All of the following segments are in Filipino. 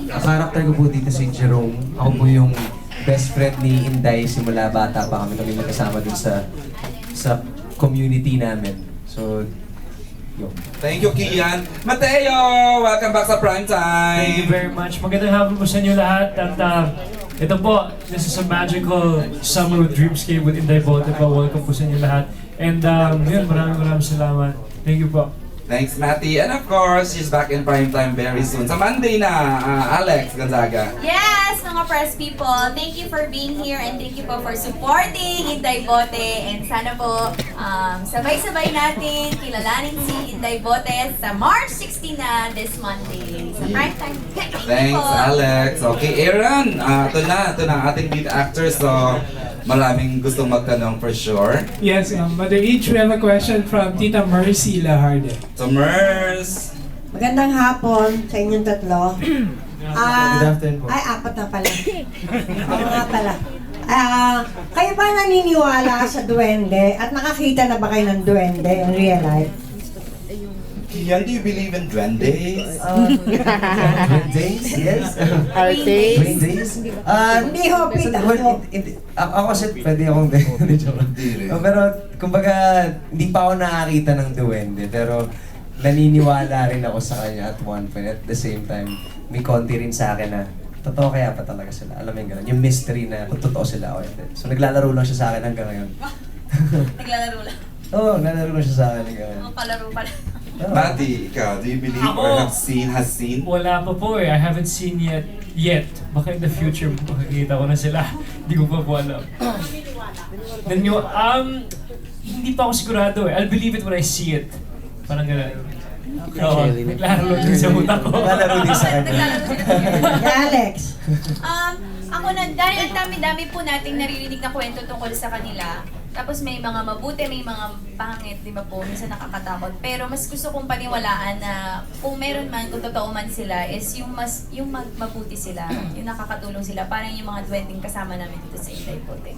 Ang character ko po dito si Jerome. Ako po yung best friend ni Inday simula bata pa kami magkasama dun sa community namin. So, yun. Thank you, Kian. Mateo, welcome back sa Prime Thank you Time. very much. Magandang hapon po sa inyo lahat. At ito po, this is a magical summer with Dreamscape with Inday Bote po. Welcome po sa inyo lahat. And yun, maraming salamat. Thank you po. Thanks, Matty. And of course, she's back in Prime Time very soon. Sa Monday na, Alex Gonzaga. Yes, mga press people, thank you for being here and thank you po for supporting Inday Bote and sana po sabay-sabay natin kilalanin si Inday Bote sa March 16 na this Monday sa Prime Time. Thank you Thanks, po. Alex. Okay, Aaron, ito na ang ating lead actor. So, maraming gustong magtanong for sure. Yes, Mother H, we have a question from Tita Mercy Laharde. So, Mers. Magandang hapon sa inyong tatlo. Good afternoon po. Ay, apat na pala. Oo nga pala. Kayo ba naniniwala sa duwende at nakakita na ba kayo ng duwende in real life? Kian, do you believe in duendes? Wednesdays? Yes. Wednesdays? Hindi hopit, Ako kasi pwede akong joke lang. Pero, kumbaga, hindi pa ako nakakita ng duwende. Pero, naniniwala rin ako sa kanya at one point. At the same time, may konti rin sa akin na totoo kaya pa talaga sila. Alam mo yung gano'n, yung mystery na kung totoo sila o hindi. So, naglalaro lang siya sa akin hanggang ngayon. Naglalaro lang. Oo, naglalaro lang siya sa akin hanggang ngayon. Mga palaro pala. Oo. Matty, ikaw, do you believe or have seen, has seen? Wala pa po eh. I haven't seen yet. Baka in the future makikita ko na sila. Hindi ko pa po alam. Hindi pa ako sigurado eh. I'll believe it when I see it. Parang gano'n. Oo, naglaro din sa utak ko. Naglalaro din sa kanya. Naglalaro sila. Kaya Alex, Ako na, dahil ang dami-dami po nating naririnig na kwento tungkol sa kanila, tapos may mga mabuti, may mga pangit, di ba po, minsan nakakatakot. Pero mas gusto kong paniwalaan na kung meron man, kung totoo man sila, is yung mabuti sila, yung nakakatulong sila, parang yung mga duwending kasama namin dito sa Inday Bote.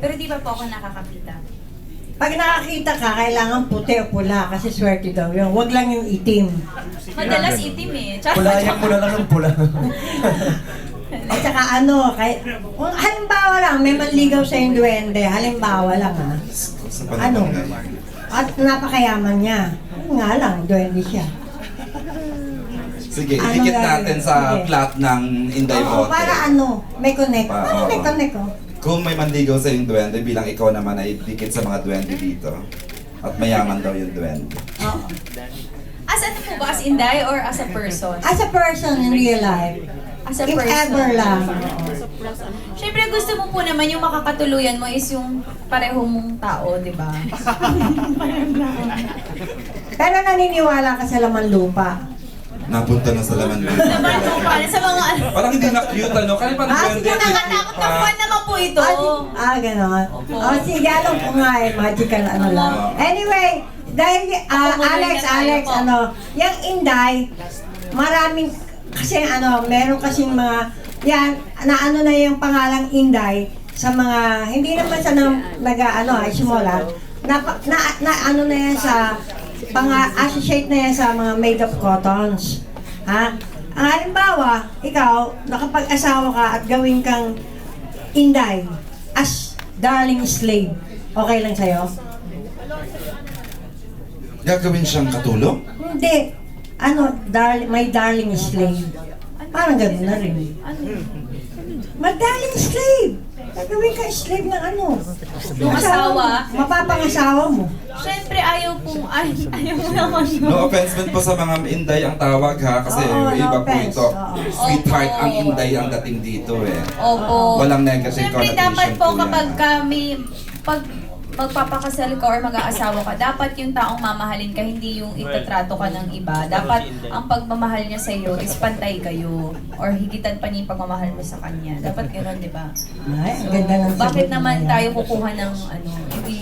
Pero di ba po ako nakakakita? pag nakakita ka, kailangan puti o pula kasi swerte daw yun. Huwag lang yung itim. Madalas itim eh. Pulayan mo na lang ng pula. At saka kung halimbawa lang, may manligaw sa yung duwende, halimbawa lang Sa panahon Ano? ngayon. at napakayaman niya. Nga lang, duwende siya. Sige, Ano idikit gagawin? natin sa Sige. plot ng Inday Oo, Bote. para may connect. Oo. May connect oh. Kung may manligaw sa yung duwende, bilang ikaw naman ay dikit sa mga duwende dito. At mayaman daw yung duwende. Oo. As ano po ba? As Inday or as a person? As a person in real life, As a if person. ever lang. Siyempre gusto mo po naman yung makakatuluyan mo is yung pareho mong tao, di ba? Pero naniniwala ka sa laman lupa. Napunta na sa laman mo. Naman po pala sa mga ano. Parang hindi na cute, ano? Kaya pa duwende. sige, Nakatakot na buwan naman po ito. Ganon. Opo. Sige, alam ko nga magical lang. Anyway, dahil, Ako Alex, po. yung Inday, maraming, kasi meron kasing mga, na na yung pangalang Inday, sa mga, hindi naman sa simula, na yan sa, associate na yan sa mga made-up cottons. Ha? Ang halimbawa, ikaw, nakapag-asawa ka at gawin kang Inday as darling slave. Okay lang sa'yo? Gagawin siyang katulong? Hindi. My darling slave. Parang gano'n na rin. My darling slave! Gagawin ka slave ng Yung asawa. Mapapangasawa mo. Siyempre ayaw mo naman yun. No offense man po sa mga Inday ang tawag ha, kasi Oo, no iba po offense. ito. Oo. Sweetheart Opo. ang Inday ang dating dito eh. Opo. Walang negative Siyempre connotation dapat po po yan. kapag pag magpapakasal ka or mag-aasawa ka, dapat yung taong mamahalin ka, hindi yung itatrato ka ng iba. Dapat ang pagmamahal niya sa iyo is pantay kayo or higitan pa niya yung pagmamahal mo sa kanya. Dapat gano'n, di ba? Ay, ang ganda ng Bakit sagot naman mo yan. tayo kukuha ng hindi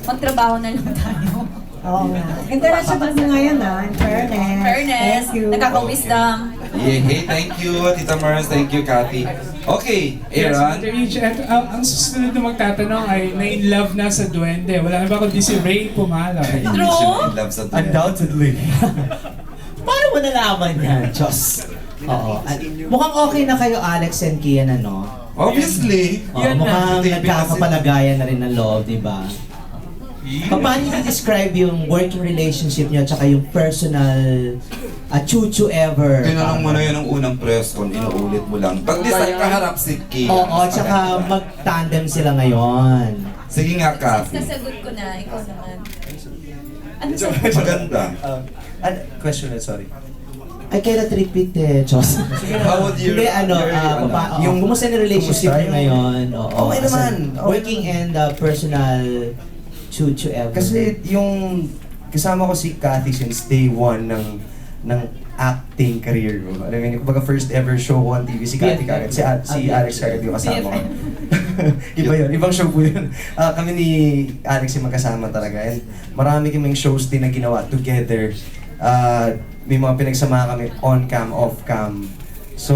magtrabaho na lang tayo? Oo nga. Ganda ng sagot mo ngayon In fairness. Fairness, Thank you. nakaka-wisdom. Hey, thank you Tita Mars, thank you Cathy. Okay, Yes, Aaron. Mother H, ang susunod na magtatanong ay na-in-love na sa duwende. Wala na ba kundi si Ray Pumala? Hindi True? siya in love sa duwende. Undoubtedly. Paano mo nalaman yan? Diyos. Oo. Mukhang okay na kayo, Alex and Kian, ano? Obviously. Oo, Yan na. mukhang Hindi, nagkakapalagayan na rin ng loob, di ba? Paano niyo describe yung working relationship niyo at saka yung personal chuchu ever? Tinanong mo na yun ang unang press con, inuulit mo lang. Pag di sa kaharap si Kim. Oo, at saka mag-tandem sila ngayon. Sige nga, Kathy. Nasagot ko na, ikaw naman. Ano sa Maganda. Question ulit, sorry. I cannot repeat eh, Diyos. How would you... Hindi, yung kumusta yung relationship kumusta niyo yung- ngayon? Oo, Okay as naman. in, Okay working and personal chuchu ever. Kasi yung kasama ko si Kathy since day one ng acting career ko. Alam mo yun, kumbaga first ever show ko on TV, si Kathy kagad. Si Alex kagad yung kasama ko. Iba yun, ibang show po yun. Kami ni Alex yung magkasama talaga. And marami kaming shows din na ginawa together. May mga pinagsama kami on-cam, off-cam. So,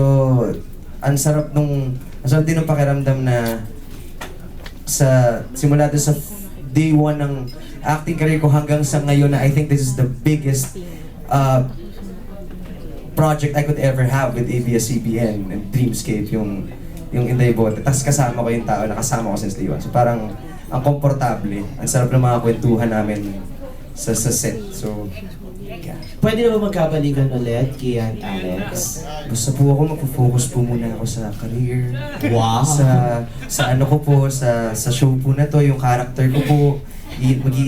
ang sarap din ng pakiramdam na simula doon sa day one ng acting career ko hanggang sa ngayon na I think this is the biggest project I could ever have with ABS-CBN and Dreamscape, yung Inday Bote. Tapos kasama ko yung tao na kasama ko since day one. So parang ang komportable, ang sarap ng mga kwentuhan namin sa set. So, yeah. Pwede na ba magkabalikan ulit, Kian, Alex? Basta po ako, magpo-focus po muna ako sa career. Wow! Sa ano ko po, sa show po na to, yung character ko po.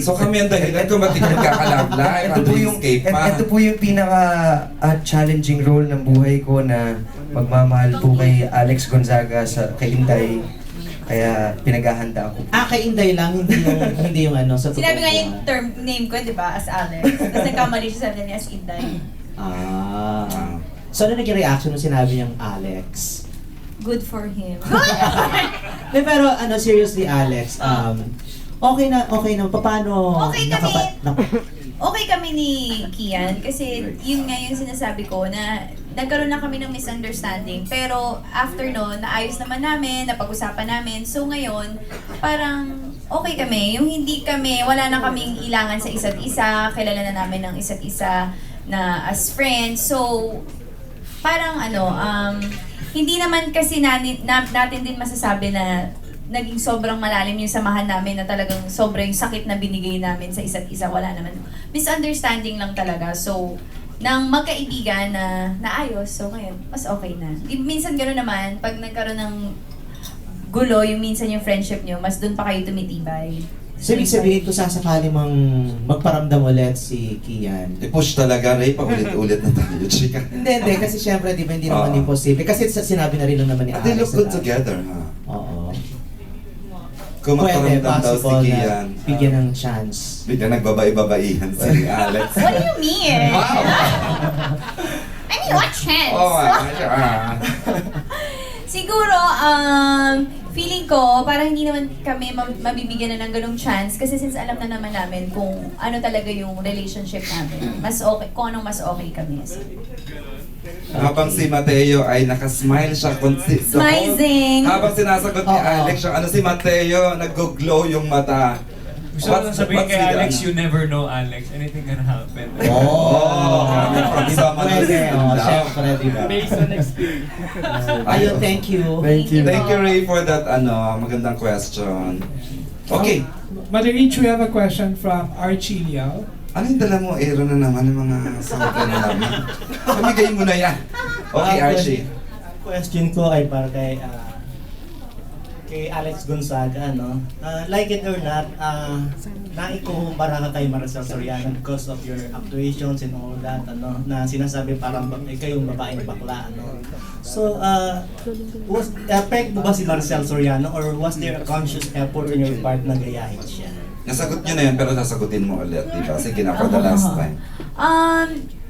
So kami ang dahilan kung ba't nagkakalab live ang Dreamscape pa. Ito po yung pinaka-challenging role ng buhay ko na magmamahal po kay Alex Gonzaga kay Inday. Kaya pinaghahanda ako. Kay Inday lang, hindi yung ano, sa Sinabi nga totoo yung buhay. term name ko, di ba, as Alex. Tapos nagkamali siya sa niya as Inday. So ano naging reaction nung sinabi niyang Alex? Good for him. De, pero ano, seriously Alex, okay na, paano Okay kami. Okay kami ni Kian kasi yun nga yung sinasabi ko na nagkaroon na kami ng misunderstanding pero after no, naayos naman namin, napag-usapan namin. So ngayon, parang okay kami. Yung hindi kami, wala na kaming ilangan sa isa't isa, kilala na namin ng isa't isa na as friends. So, parang hindi naman kasi natin din masasabi na naging sobrang malalim yung samahan namin na talagang sobrang sakit na binigay namin sa isa't isa. Wala naman. Misunderstanding lang talaga. So, nang magkaibigan na naayos, so ngayon, mas okay na. Minsan gano'n naman, pag nagkaroon ng gulo, yung minsan yung friendship nyo, mas doon pa kayo tumitibay. So, ibig sabihin kung sasakali mang magparamdam ulit si Kian. I-push talaga, Ray, paulit-ulit na tayo, chika. Hindi, kasi syempre, di ba, hindi naman imposible. Kasi sinabi na rin lang naman ni Alex. They look good na- together, ha? Oo. Kung Pwede, magparamdam daw si possible na Kian. bigyan ng chance. Bigyan nagbabae-babaihan si Alex. What do you mean? Wow! I mean, what chance? Oh, Siguro, feeling ko, parang hindi naman kami mabibigyan na ng ganung chance kasi since alam na naman namin kung ano talaga yung relationship namin. Mas okay, kung anong mas okay kami. Habang si Mateo ay nakasmile siya Smizing! Habang sinasagot ni Alex siya, ano si Mateo, nag-glow yung mata. Gusto ko lang sabihin kay what's with Alex, ano? you never know Alex. Anything can happen. Oh, from someone who's Pwede, in love. syempre, di ba? Based on experience. Ayun, thank you. Thank you. Thank you, Ray, for that magandang question. Okay. Mother Rich, we have a question from Archie Liao. Ano yung dala mo, Aaron, na naman yung mga sagot na namin? Pamigay mo na yan. Okay, Archie. Question ko ay para kay Alex Gonzaga, no? Like it or not, naikuhumpara ka kay Maricel Soriano because of your actuations and all that, na sinasabi parang kayong babaeng bakla, So, peg mo ba si Maricel Soriano or was there a conscious effort on your part na gayahin siya? Nasagot nyo na yan, pero sasagutin mo ulit, di ba? Sige na, for the last time.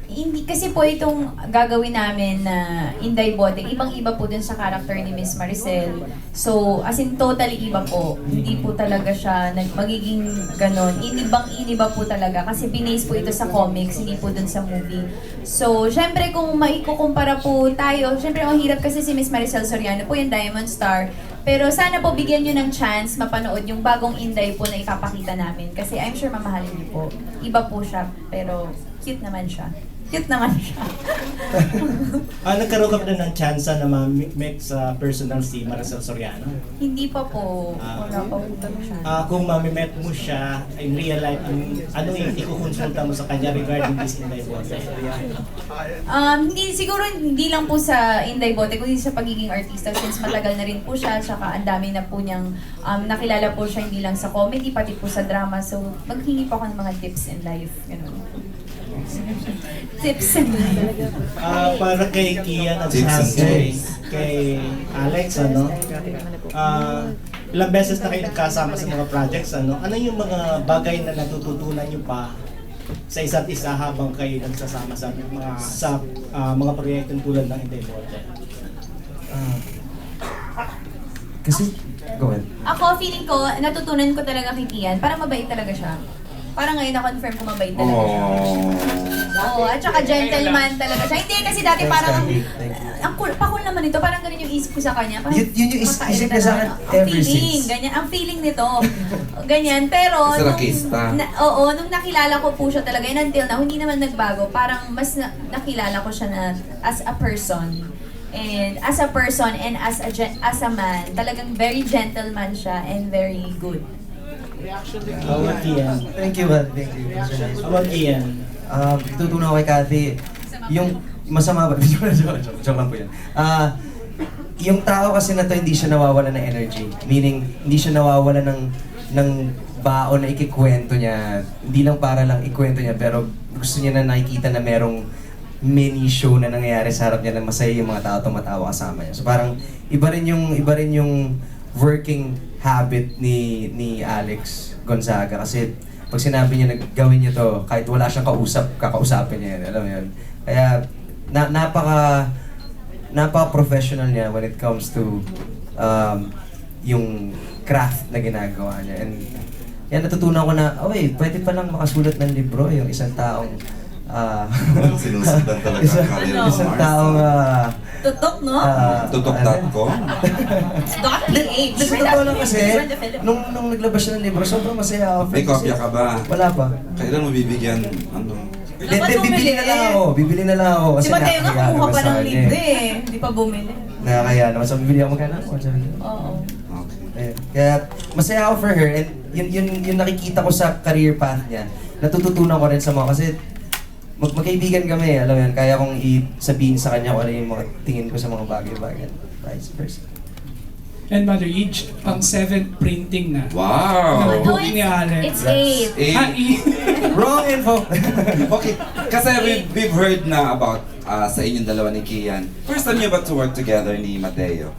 Hindi kasi po itong gagawin namin na Inday Bote, ibang-iba po dun sa character ni Miss Maricel. So, as in totally iba po. Hindi po talaga siya magiging ganon. Inibang-iniba po talaga kasi binase po ito sa comics, hindi po dun sa movie. So, syempre kung maikukumpara po tayo, syempre ang hirap kasi si Miss Maricel Soriano po yung Diamond Star. Pero sana po bigyan nyo ng chance mapanood yung bagong Inday po na ipapakita namin. Kasi I'm sure mamahalin niyo po. Iba po siya, pero cute naman siya. Cute naman siya. Nagkaroon ka ba ng chance na ma-meet sa personal si Maricel Soriano? Hindi pa po. Wala pa po siya. Kung ma-meet mo siya in real life, ano yung ikukonsulta mo sa kanya regarding this Inday Bote? Hindi lang po sa Inday Bote, kundi sa pagiging artista since matagal na rin po siya, tsaka ang dami na po niyang nakilala po siya hindi lang sa comedy, pati po sa drama. So, maghingi po ako ng mga tips in life. Ganun. Tips in life. Para kay Kian at Tips and kay Alex, ilang beses na kayo nagkasama sa mga projects, ano yung mga bagay na natututunan niyo pa sa isa't isa habang kayo nagsasama sa mga proyektong tulad ng Inday Bote? Kasi, go ahead. Ako, feeling ko, natutunan ko talaga kay Kian, parang mabait talaga siya. Parang ngayon na-confirm ko mabait talaga siya. Oo, at saka gentleman talaga siya. Hindi, kasi dati parang, ang cool naman ito, parang ganun yung isip ko sa kanya. Parang, Yun yung isip niya sa akin ang ever feeling, since. ganyan, ang feeling nito. Ganyan, pero, Sarakista. nung nakilala ko po siya talaga, and until now, hindi naman nagbago. Parang mas nakilala ko siya na as a person. And as a person and as a man, talagang very gentleman siya and very good. How about Kian? Thank you, man. Thank you. How about Kian? Tutunan ko kay Cathy, yung masama ba? Joke lang po yan. Yung tao kasi na to, hindi siya nawawala ng energy. Meaning, hindi siya nawawala ng baon na ikikwento niya. Hindi lang para lang ikwento niya, pero gusto niya na nakikita na merong mini show na nangyayari sa harap niya na masaya yung mga tao tumatawa kasama niya. So parang iba rin yung working habit ni Alex Gonzaga kasi pag sinabi niya gawin niyo to, kahit wala siyang kakausapin niya yan, alam mo yun. Kaya napaka-professional niya when it comes to yung craft na ginagawa niya. And yan, natutunan ko na, pwede pa lang makasulat ng libro yung isang taong Sinusundan talaga ang career ni isang Mars. taong Tutok, no? Tutok.com? .ph. Totoo lang kasi, nung naglabas siya ng libro, sobrang masaya ako. May kopya ka ba? Wala pa. Kailan mo bibigyan? Bibili na lang ako. Kasi Si Mateo nga nakakaya kumuha naman pa sa ng kanya libre eh. eh. Hindi pa bumili. Nakakaya naman. So, bibili ako magkano? Oo. Okay. Ayun. Kaya masaya ako for her and yun nakikita ko sa career path niya. Natututunan ko rin sa mga kasi magkaibigan kami, alam mo yan. Kaya kong sabihin sa kanya kung ano yung mga tingin ko sa mga bagay-bagay. Vice versa. And Mother Age, pang 7th printing na. Wow! No, Booking ni Alex. it's 8. Wrong info! Okay, kasi we've heard na about sa inyong dalawa ni Kian. First time niyo ba to work together ni Mateo?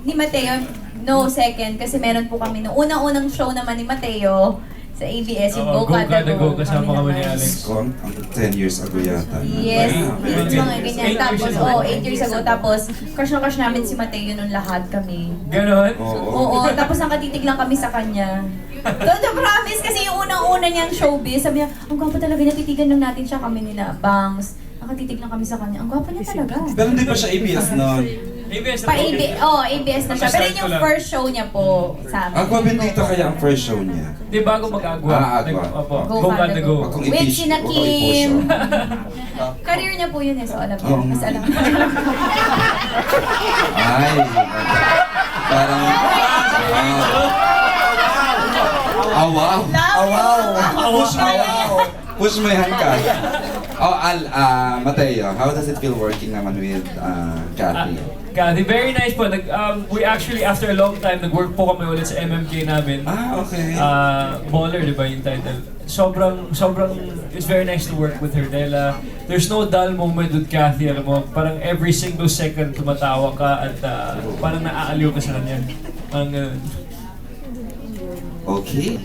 Ni Mateo, no, second. Kasi meron po kami no unang-unang show naman ni Mateo sa ABS, yung Oo, Go Kada Go. kasama kami ni naman. Alex. Kung 10 years ago yata. Yes, Wow. yung mga ganyan. 8 years Tapos, ago. 8 years ago. Tapos, crush na crush namin si Mateo nun lahat kami. Ganon? Oo, tapos nakatitig lang kami sa kanya. Don't promise, kasi yung unang-una niyang showbiz, sabi niya, ang gwapo talaga niya, titigan lang natin siya kami nila, Bangs. Nakatitig lang kami sa kanya, ang gwapo niya talaga. Pero hindi pa siya ABS noon. ABS Pa ABS na siya. Pero yun yung first show niya po sa amin. Agwa Bendito kaya ang first show niya. Di bago mag-agwa. Agwa. Opo. Go Kada Go. Kung With i-push, sina kung Kim. i-push, Career niya po yun eh, so alam niya. Oo. Mas alam Ay, parang... Wow. Push mo yan ka. Mateo, how does it feel working naman with Cathy? Cathy, very nice po. We actually, after a long time, nag-work po kami ulit sa MMK namin. Okay. Baller, di ba yung title? Sobrang, it's very nice to work with her dahil there's no dull moment with Cathy, alam mo, parang every single second tumatawa ka at parang naaaliw ka sa kanya. Parang ganun. Okay.